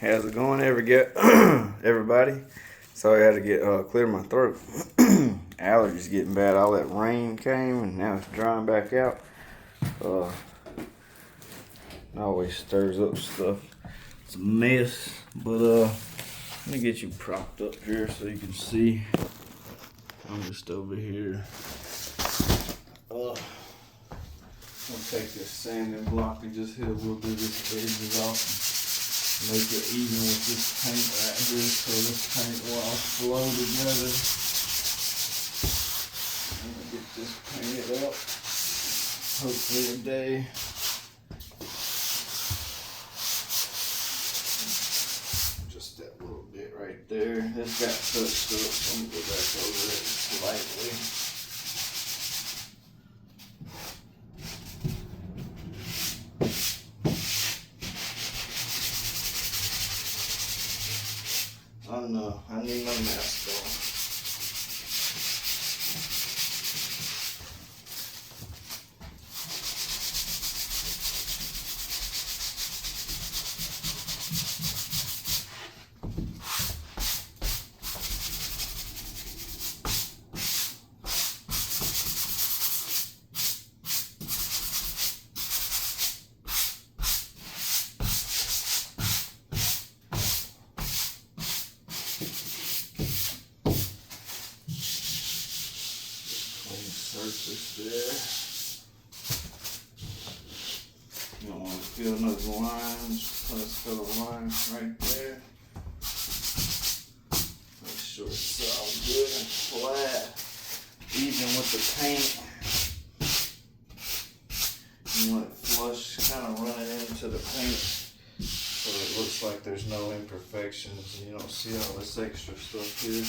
How's it going, everybody? Sorry I had to get clear my throat. Allergies getting bad. All that rain came and now it's drying back out. It always stirs up stuff. It's a mess, but let me get you propped up here so you can see. I'm just over here. I'm gonna take this sanding block and just hit a little bit of this edges off. Make it even with this paint right here so this paint will all flow together. I'm gonna get this painted up hopefully today. Just that little bit right there. It's got touched up, so I'm gonna go back over it slightly. Oh no, I need my mask on. Surface there. You don't want to fill those lines. Let's fill the lines right there. Make sure it's all good and flat. Even with the paint. You want it flush, kind of running into the paint so it looks like there's no imperfections and you don't see all this extra stuff here.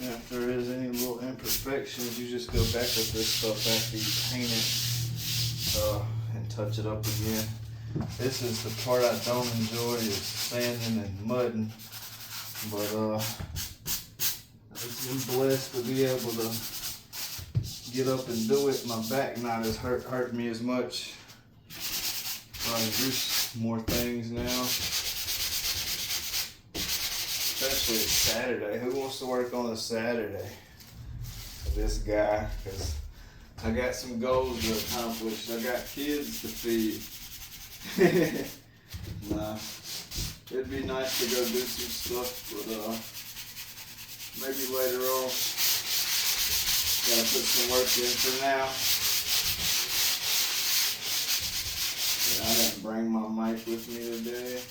And if there is any little imperfections, you just go back with this stuff after you paint it and touch it up again. This is the part I don't enjoy, is sanding and mudding. But I've been blessed to be able to get up and do it. My back not as hurt me as much. So I can do more things now. Especially Saturday. Who wants to work on a Saturday? This guy, because I got some goals to accomplish. I got kids to feed. Nah, it'd be nice to go do some stuff, but maybe later on. Gotta put some work in for now. Yeah, I didn't bring my mic with me today.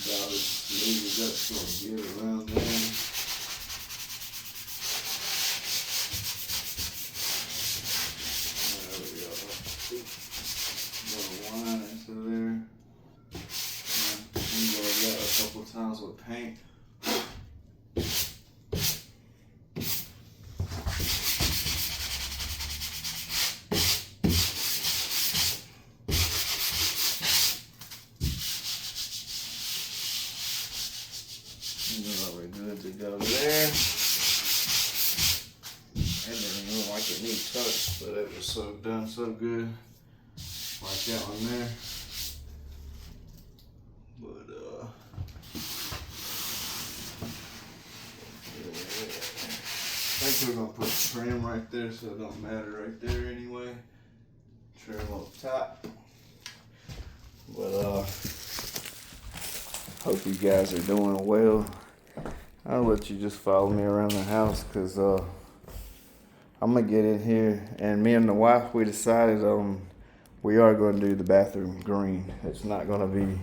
About as smooth as that's gonna get around there. There we go. Little line into there. I'm gonna go that a couple times with paint. We're good to go there. It didn't look like it needed touch, but it was so done so good. Like that one there. But yeah. I think we're gonna put trim right there so it don't matter right there anyway. Trim up top. But hope you guys are doing well. I'll let you just follow me around the house because I'm going to get in here. And me and the wife, we decided we are going to do the bathroom green. It's not going to be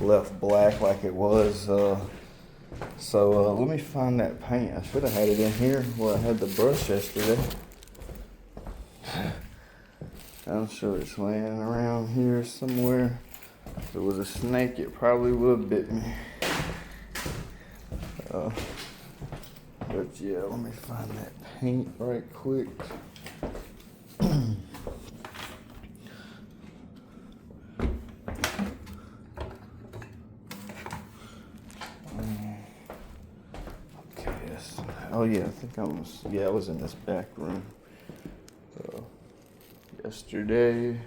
left black like it was. So let me find that paint. I should have had it in here. Well, I had the brush yesterday. I'm sure it's laying around here somewhere. If it was a snake, it probably would have bit me. But yeah, let me find that paint right quick. Okay, that's Oh yeah, I think I was in this back room yesterday.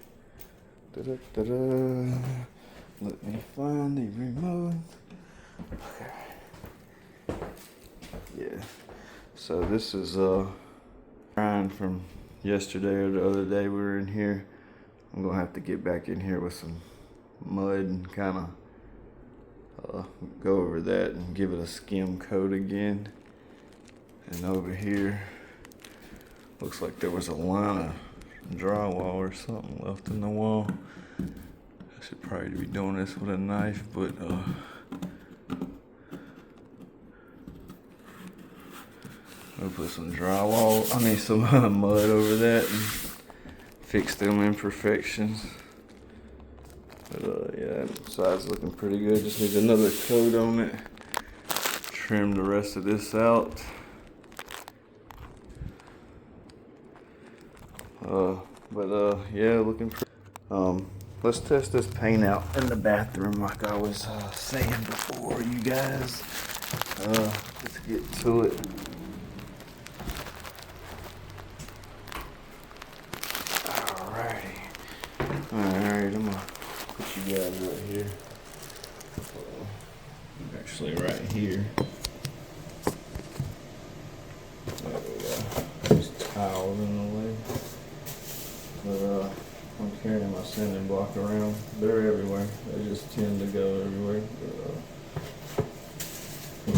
Da-da-da-da. Let me find the remote. Okay. Yeah. So this is Ryan from yesterday or the other day we were in here. I'm gonna have to get back in here with some mud and kind of go over that and give it a skim coat again. And over here, looks like there was a line of drywall or something left in the wall. I should probably be doing this with a knife, but I'll put some some mud over that and fix them imperfections. But yeah, that side's looking pretty good. Just needs another coat on it. Trim the rest of this out. Yeah, looking pretty. Let's test this paint out in the bathroom like I was saying before, you guys. Let's get to it. Alright, I'm gonna put you guys right here. Actually, right here. There we go. There's towels in the way. But I'm carrying my sanding block around. They're everywhere. They just tend to go everywhere. But, I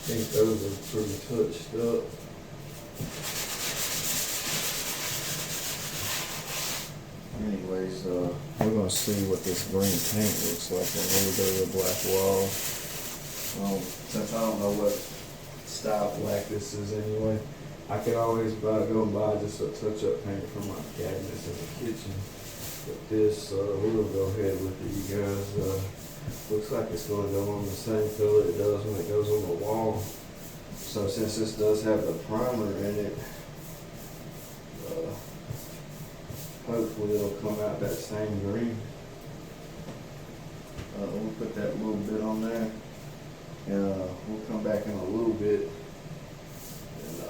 think those are pretty touched up. Anyways, we're gonna see what this green paint looks like on the black wall. Since I don't know what style black this is anyway, I could always go and buy just a touch-up paint for my cabinets in the kitchen. But this, we're gonna go ahead with it, you guys. Looks like it's gonna go on the same color it does when it goes on the wall. So since this does have the primer in it, hopefully it'll come out that same green. We'll put that little bit on there. And we'll come back in a little bit and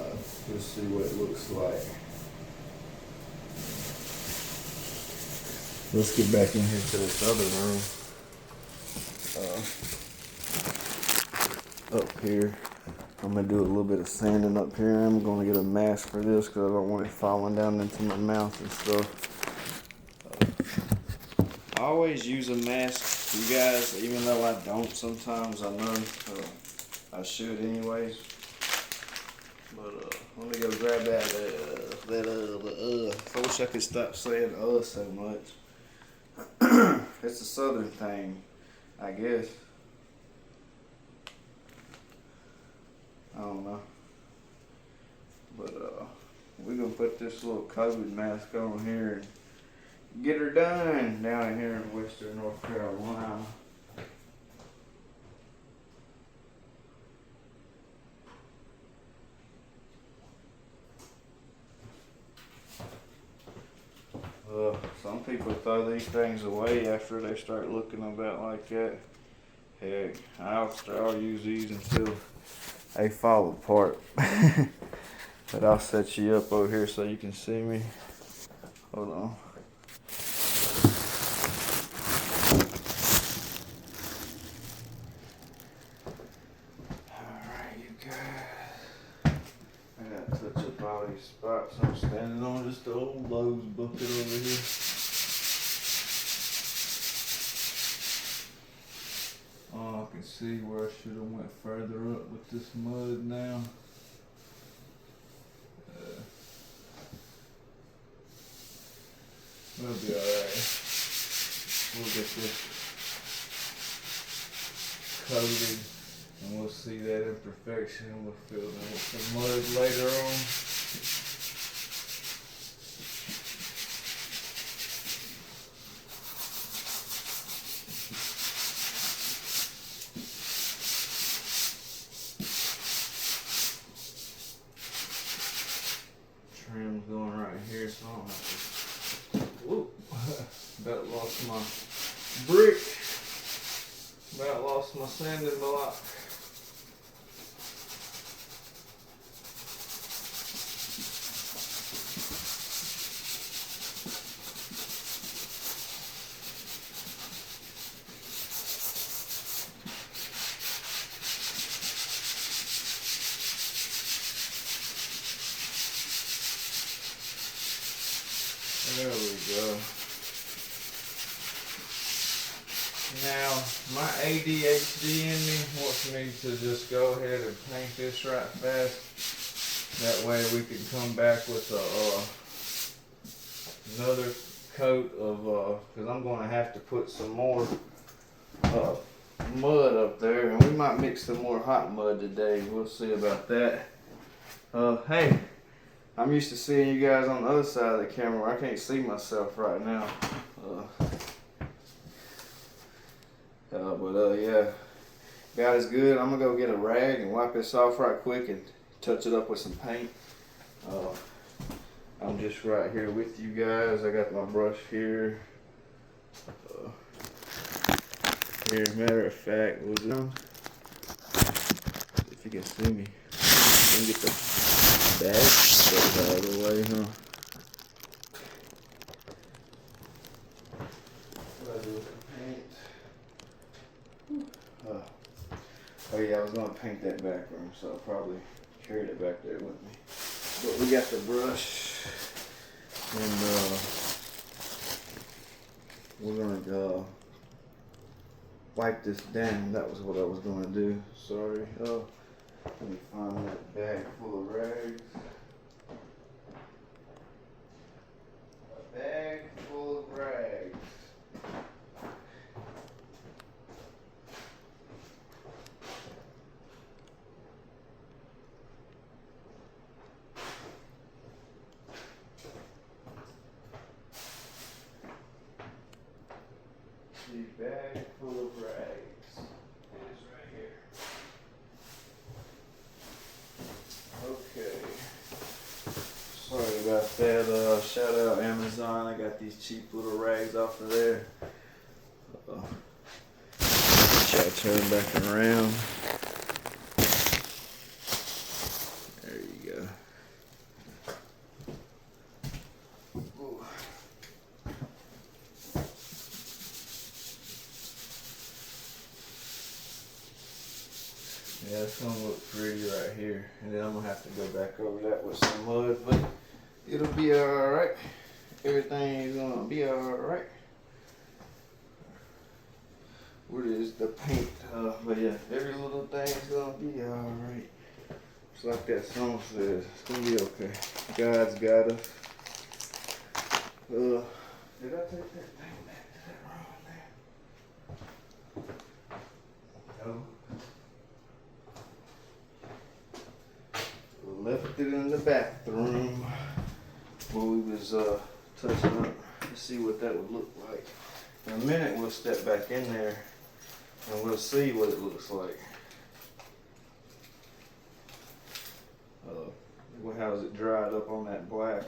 just see what it looks like. Let's get back in here to this other room. Up here, I'm gonna do a little bit of sanding up here. I'm gonna get a mask for this because I don't want it falling down into my mouth and stuff. I always use a mask, you guys, even though I don't sometimes. I know I should anyways. But let me go grab that. I wish I could stop saying so much. It's a southern thing, I guess. I don't know. But we're gonna put this little COVID mask on here and get her done down here in Western North Carolina. Some people throw these things away after they start looking about like that. Heck, I'll use these until they fall apart. But I'll set you up over here so you can see me. Hold on. Alright, you guys. I gotta touch up all these spots I'm standing on. Just the old Lowe's bucket over here. Oh, I can see where I should have went further up with this mud now. We'll be alright. We'll get this coated and we'll see that imperfection. We'll fill in with some mud later on. Trim's going right here, so I don't have to. Whoop! About lost my brick. About lost my sanding block. There we go. Now, my ADHD in me wants me to just go ahead and paint this right fast. That way we can come back with another coat of, because I'm going to have to put some more mud up there. And we might mix some more hot mud today. We'll see about that. Hey, I'm used to seeing you guys on the other side of the camera. I can't see myself right now. Yeah, God is good. I'm gonna go get a rag and wipe this off right quick and touch it up with some paint. I'm just right here with you guys. I got my brush here. Here, matter of fact, if you can see me, let me get the bag stuff out of the way, huh? What do I do with the paint? Oh yeah, I was gonna paint that back room, so I'll probably carried it back there with me. But we got the brush, and we're gonna wipe this down. That was what I was gonna do. Sorry. Let me find that bag full of rags. A bag full of rags. The bag full of rags is right here. Okay. Sorry about that. Shout out Amazon. I got these cheap little rags off of there. Try to turn back around. There you go. Ooh. Yeah, it's gonna look pretty right here, and then I'm gonna have to go back over that with some mud, but it'll be alright. Everything is gonna be alright. Where is the paint? But yeah, every little thing's gonna be alright. Just like that song says, it's gonna be okay. God's got us. Did I take that thing back to that room there? No. Left it in the bathroom where we was touching up to see what that would look like. In a minute we'll step back in there and we'll see what it looks like. How's it dried up on that black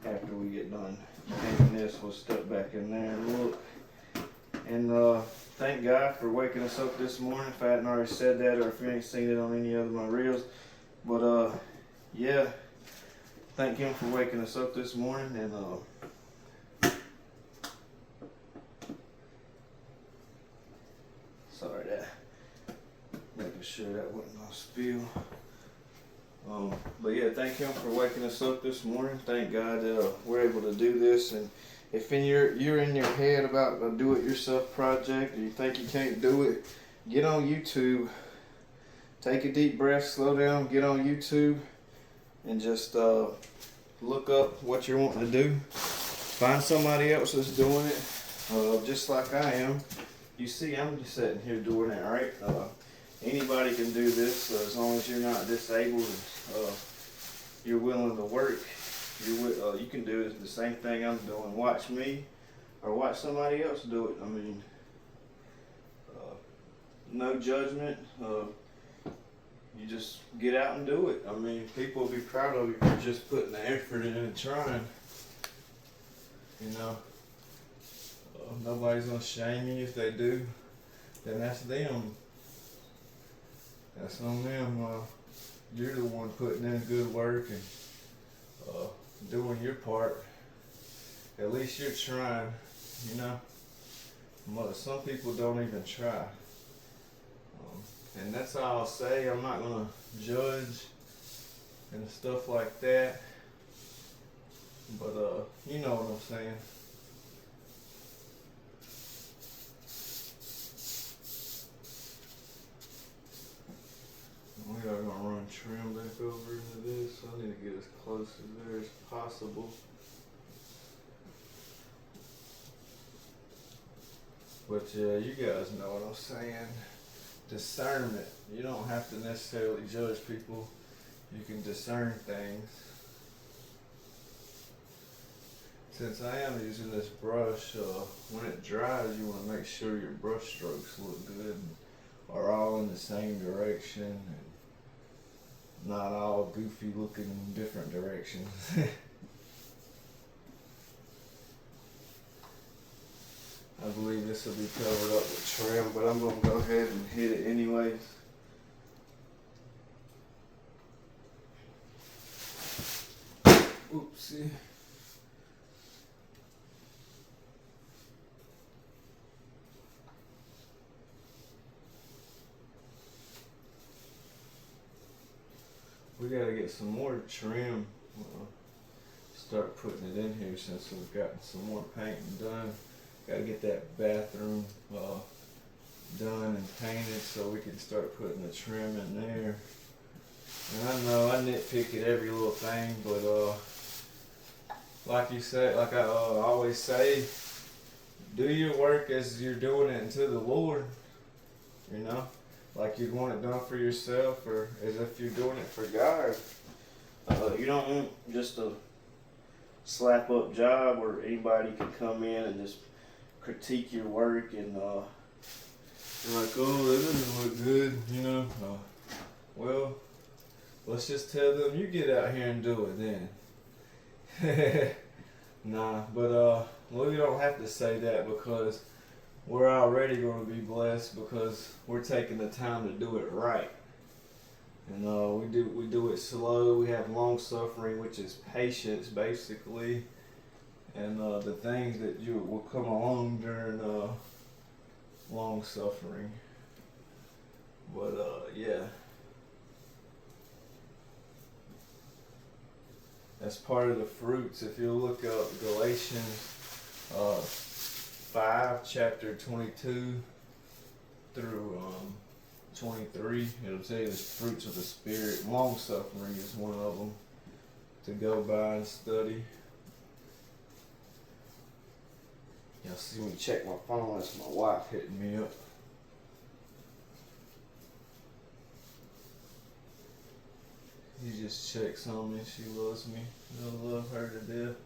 after we get done painting this. We'll step back in there and look. And thank God for waking us up this morning, if I hadn't already said that or if you ain't seen it on any other of my reels. But yeah, thank him for waking us up this morning. And sorry, that making sure that wasn't gonna spill. But yeah, thank him for waking us up this morning. Thank God that we're able to do this. And if you're in your head about a do-it-yourself project, or you think you can't do it, get on YouTube. Take a deep breath, slow down, get on YouTube, and just look up what you're wanting to do. Find somebody else that's doing it, just like I am. You see, I'm just sitting here doing it, right? Anybody can do this, as long as you're not disabled and you're willing to work. You can do the same thing I'm doing. Watch me, or watch somebody else do it. I mean, no judgment. You just get out and do it. I mean, people will be proud of you for just putting the effort in and trying. You know, nobody's gonna shame you. If they do, then that's them. That's on them. You're the one putting in good work and doing your part. At least you're trying, you know. Some people don't even try. And that's all I'll say. I'm not going to judge and stuff like that. But you know what I'm saying. We are gonna run trim back over into this. So I need to get as close as there as possible. But yeah, you guys know what I'm saying. Discernment. You don't have to necessarily judge people. You can discern things. Since I am using this brush, when it dries, you want to make sure your brush strokes look good and are all in the same direction and not all goofy looking in different directions. I believe this will be covered up with trim, but I'm going to go ahead and hit it anyways. Oopsie. We gotta get some more trim. Start putting it in here since we've gotten some more painting done. Gotta get that bathroom done and painted so we can start putting the trim in there. And I know I nitpick at every little thing, but like you say, like I always say, do your work as you're doing it unto the Lord. You know, like you'd want it done for yourself, or as if you're doing it for God. You don't want just a slap up job where anybody can come in and just critique your work and you're like, oh, that doesn't look good, you know. Well, let's just tell them, you get out here and do it then. Nah, but we don't have to say that because we're already going to be blessed because we're taking the time to do it right. And we do it slow. We have long suffering, which is patience, basically. And the things that you will come along during long suffering. But yeah, that's part of the fruits. If you look up Galatians 5, chapter 22 through 23, it'll tell you the fruits of the Spirit. Long suffering is one of them to go by and study. Y'all see me check my phone, that's my wife hitting me up. He just checks on me, she loves me. I love her to death.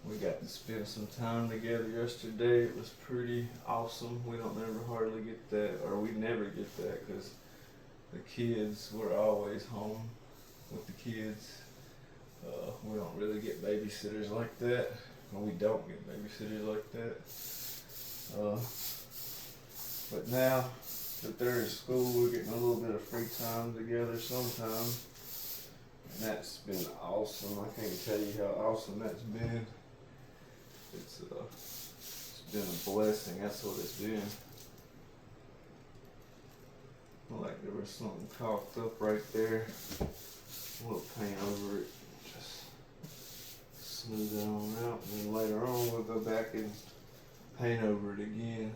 We got to spend some time together yesterday. It was pretty awesome. We don't never hardly get that, or we never get that because the kids were always home with the kids. We don't really get babysitters like that. Well, we don't get babysitters like that. But now that they're in school, we're getting a little bit of free time together sometimes. And that's been awesome. I can't tell you how awesome that's been. It's been a blessing. That's what it's been. Like there was something coughed up right there. We'll paint over it. Just smooth it on out. And then later on we'll go back and paint over it again.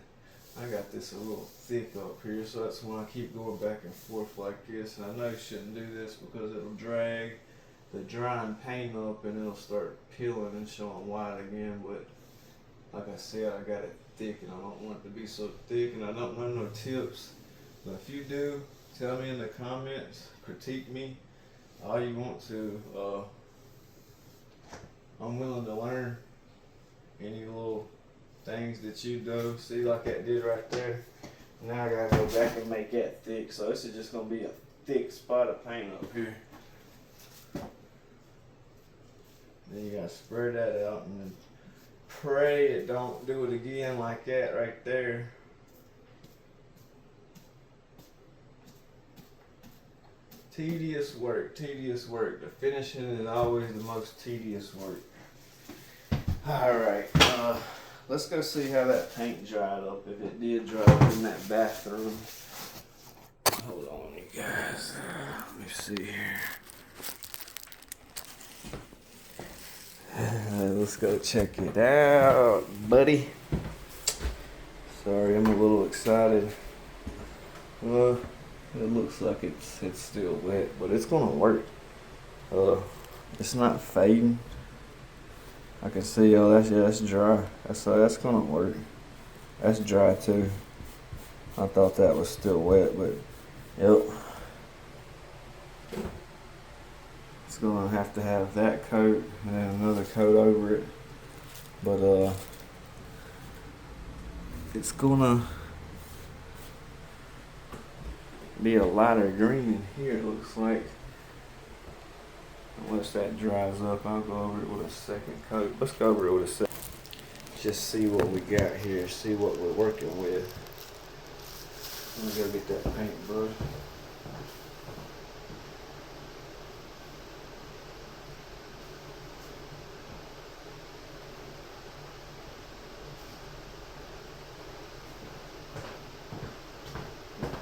I got this a little thick up here, so that's when I keep going back and forth like this. And I know you shouldn't do this because it'll drag the drying paint up and it'll start peeling and showing white again. But like I said, I got it thick and I don't want it to be so thick, and I don't know no tips. But if you do, tell me in the comments, critique me all you want to. I'm willing to learn any little things that you do. See, like that did right there. Now I gotta go back and make that thick. So this is just gonna be a thick spot of paint up here. Then you gotta spread that out and then pray it don't do it again like that right there. Tedious work, tedious work. The finishing is always the most tedious work. Alright, let's go see how that paint dried up, if it did dry up in that bathroom. Hold on, you guys. Let me see here. let's go check it out, buddy. Sorry, I'm a little excited. It looks like it's still wet, but it's gonna work. It's not fading. I can see, that's dry. That's gonna work. That's dry too. I thought that was still wet, but yep. It's gonna have to have that coat and then another coat over it. But it's gonna be a lighter green in here, it looks like. Once that dries up, I'll go over it with a second coat. Let's go over it with a second. Just see what we got here, see what we're working with. Let me go get that paintbrush.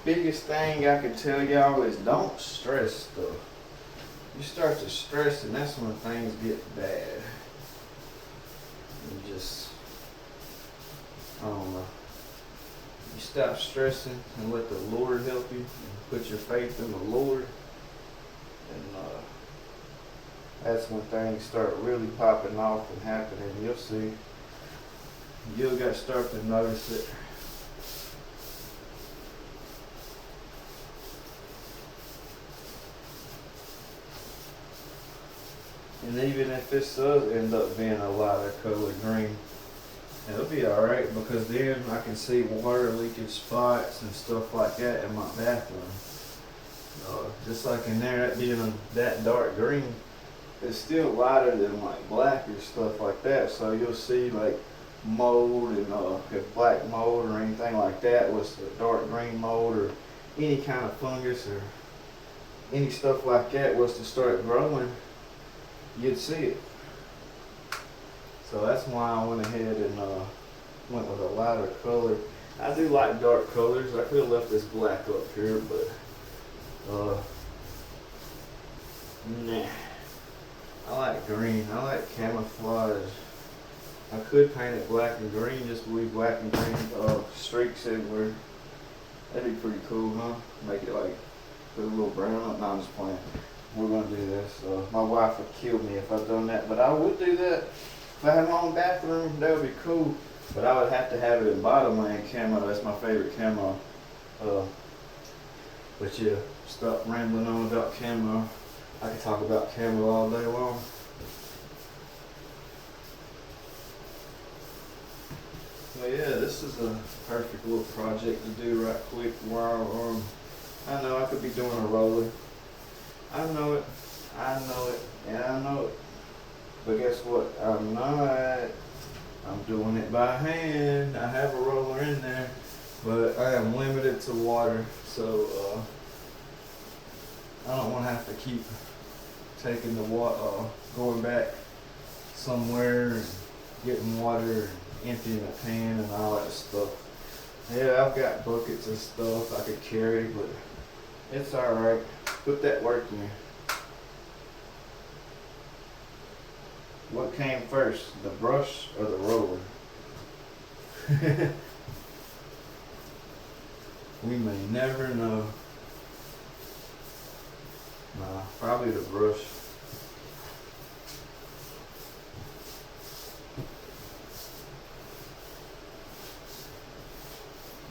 Biggest thing I can tell y'all is don't stress stuff. You start to stress and that's when things get bad. You just, I don't know. You stop stressing and let the Lord help you and put your faith in the Lord. And that's when things start really popping off and happening. You'll see. You'll start to notice it. And even if this does end up being a lighter color green, it'll be alright because then I can see water leakage spots and stuff like that in my bathroom. Just like in there, that being that dark green, it's still lighter than like black or stuff like that. So you'll see like mold and if black mold or anything like that was the dark green mold or any kind of fungus or any stuff like that was to start growing, you'd see it. So that's why I went ahead and went with a lighter color. I do like dark colors. I could have left this black up here, but nah. I like green. I like camouflage. I could paint it black and green, just leave black and green streaks everywhere. That'd be pretty cool, huh? Make it like put a little brown up. No, I'm just playing. We're gonna do this. My wife would kill me if I'd done that, but I would do that. If I had my own bathroom, that would be cool. But I would have to have it in bottomland camo. That's my favorite camo. But yeah, stop rambling on about camo. I could talk about camo all day long. Well, yeah, this is a perfect little project to do right quick while I know I could be doing a roller. I know it, and I know it. But guess what? I'm not. I'm doing it by hand. I have a roller in there, but I am limited to water, so I don't want to have to keep taking the water, going back somewhere and getting water and emptying a pan and all that stuff. Yeah, I've got buckets and stuff I could carry, but it's alright. Put that work in. What came first, the brush or the roller? We may never know. Nah, probably the brush.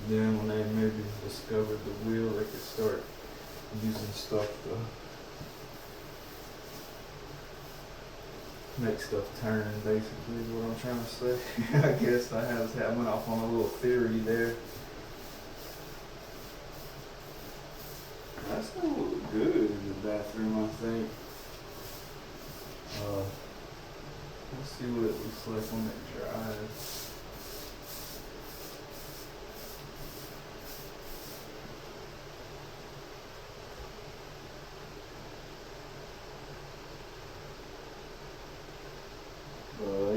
Then when they maybe discovered the wheel, they could start using stuff to make stuff turn, basically is what I'm trying to say. I guess I went off on a little theory there. That's gonna look good in the bathroom, I think. Let's see what it looks like when it dries.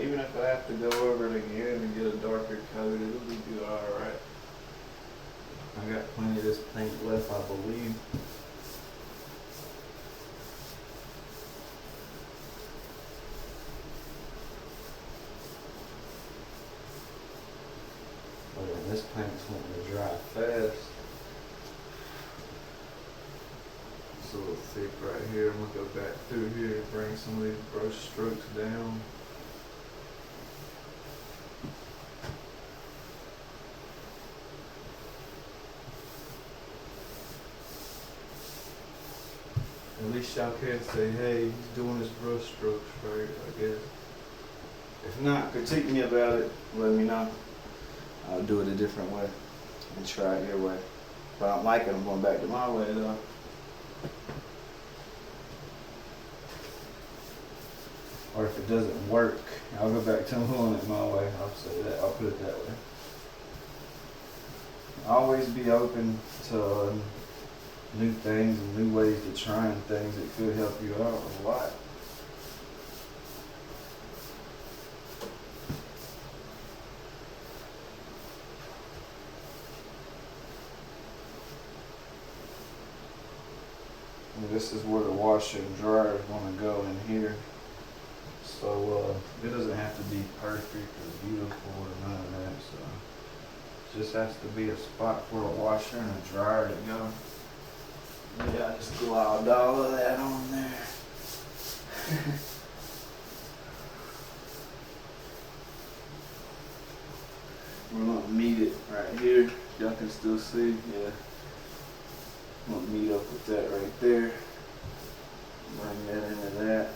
Even if I have to go over it again and get a darker coat, it'll be good, alright. I got plenty of this paint left, I believe. thick right here. I'm gonna go back through here, bring some of these brush strokes down. At least y'all can say, hey, he's doing his brush strokes right, I guess. If not, critique me about it, let me know. I'll do it a different way and try it your way. If I don't like it, I'm going back to my way though. Or if it doesn't work, I'll go back to doing it my way. I'll say that, I'll put it that way. Always be open to new things and new ways to trying things that could help you out a lot. And this is where the washer and dryer is going to go in here. So it doesn't have to be perfect or beautiful or none of that. So it just has to be a spot for a washer and a dryer to go. Yeah, I just globbed all of that on there. We're gonna meet it right here. Y'all can still see, yeah. I'm gonna meet up with that right there. Bring that into that.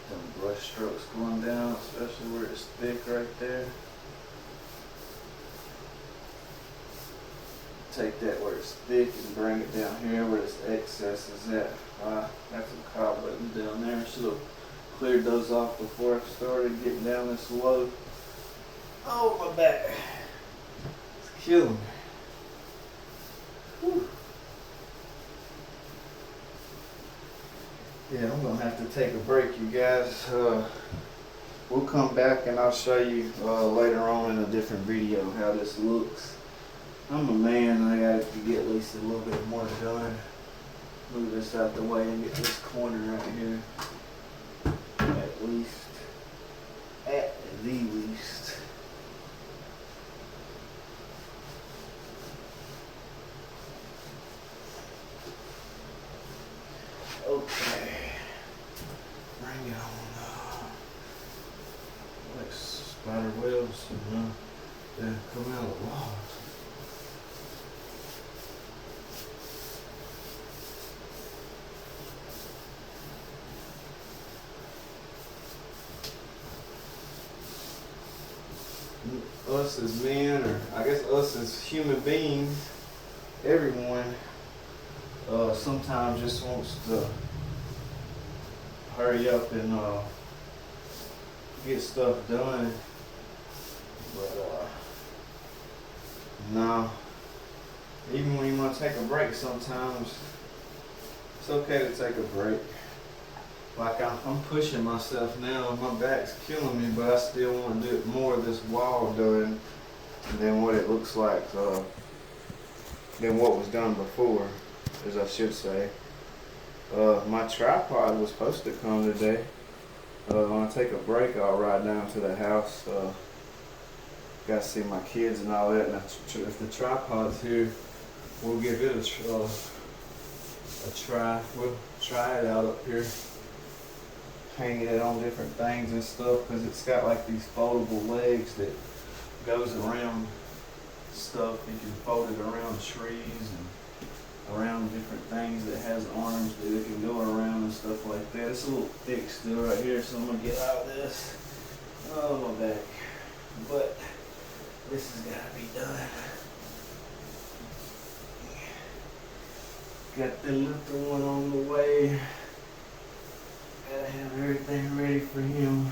Some brush strokes going down, especially where it's thick right there. Take that where it's thick and bring it down here where this excess is at. Got some cobwebs down there. Should have cleared those off before I started getting down this low. Oh, my back. It's killing me. Whew. Yeah, I'm gonna have to take a break, you guys. We'll come back and I'll show you later on in a different video how this looks. I'm a man, I got to get at least a little bit more done. Move this out the way and get this corner right here. At least. At the least. Okay. Bring it on. Like spider webs, they come out of the wall. Us as men, or I guess us as human beings, everyone sometimes just wants to hurry up and get stuff done, but no, even when you want to take a break sometimes it's okay to take a break. Like I'm pushing myself now, my back's killing me, but I still want to do more of this wall done than what it looks like, than what was done before, as I should say. My tripod was supposed to come today. When I take a break, I'll ride down to the house. Got to see my kids and all that, and if the tripod's here, we'll give it a try. We'll try it out up here. Hanging it on different things and stuff, because it's got like these foldable legs that goes around stuff. You can fold it around trees and around different things that has arms that it can go around and stuff like that. It's a little thick still right here, so I'm gonna get out of this. Oh, my back. But this has got to be done. Got the little one on the way. Gotta have everything ready for him.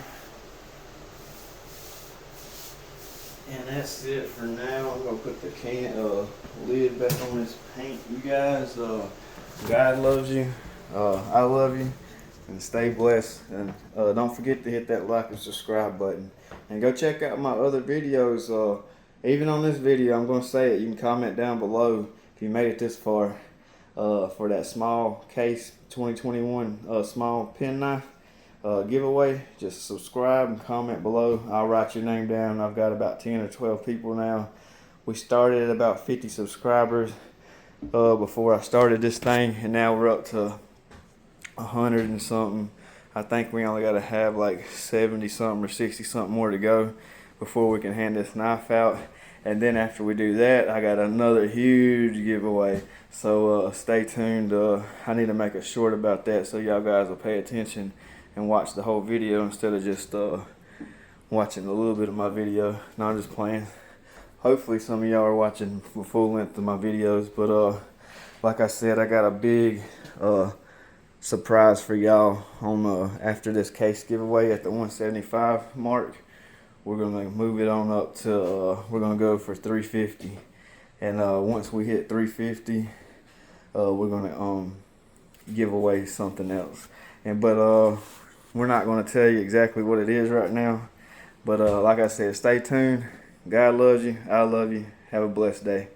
And that's it for now. I'm gonna put the lid back on this paint. You guys, God loves you. I love you. And stay blessed. And don't forget to hit that like and subscribe button. And go check out my other videos. Even on this video, I'm gonna say it. You can comment down below if you made it this far. For that small case 2021 small pen knife giveaway. Just subscribe and comment below. I'll write your name down. I've got about 10 or 12 people now We started at about 50 subscribers before I started this thing, and now we're up to 100 and something. I think we only got to have like 70 something or 60 something more to go before we can hand this knife out. And then after we do that, I got another huge giveaway. So stay tuned. I need to make a short about that so y'all guys will pay attention and watch the whole video instead of just watching a little bit of my video. No, I'm just playing. Hopefully some of y'all are watching the full length of my videos. But like I said, I got a big surprise for y'all on after this case giveaway at the 175 mark. We're gonna move it on up to we're gonna go for 350, and once we hit 350, we're gonna give away something else. But we're not gonna tell you exactly what it is right now. But like I said, stay tuned. God loves you. I love you. Have a blessed day.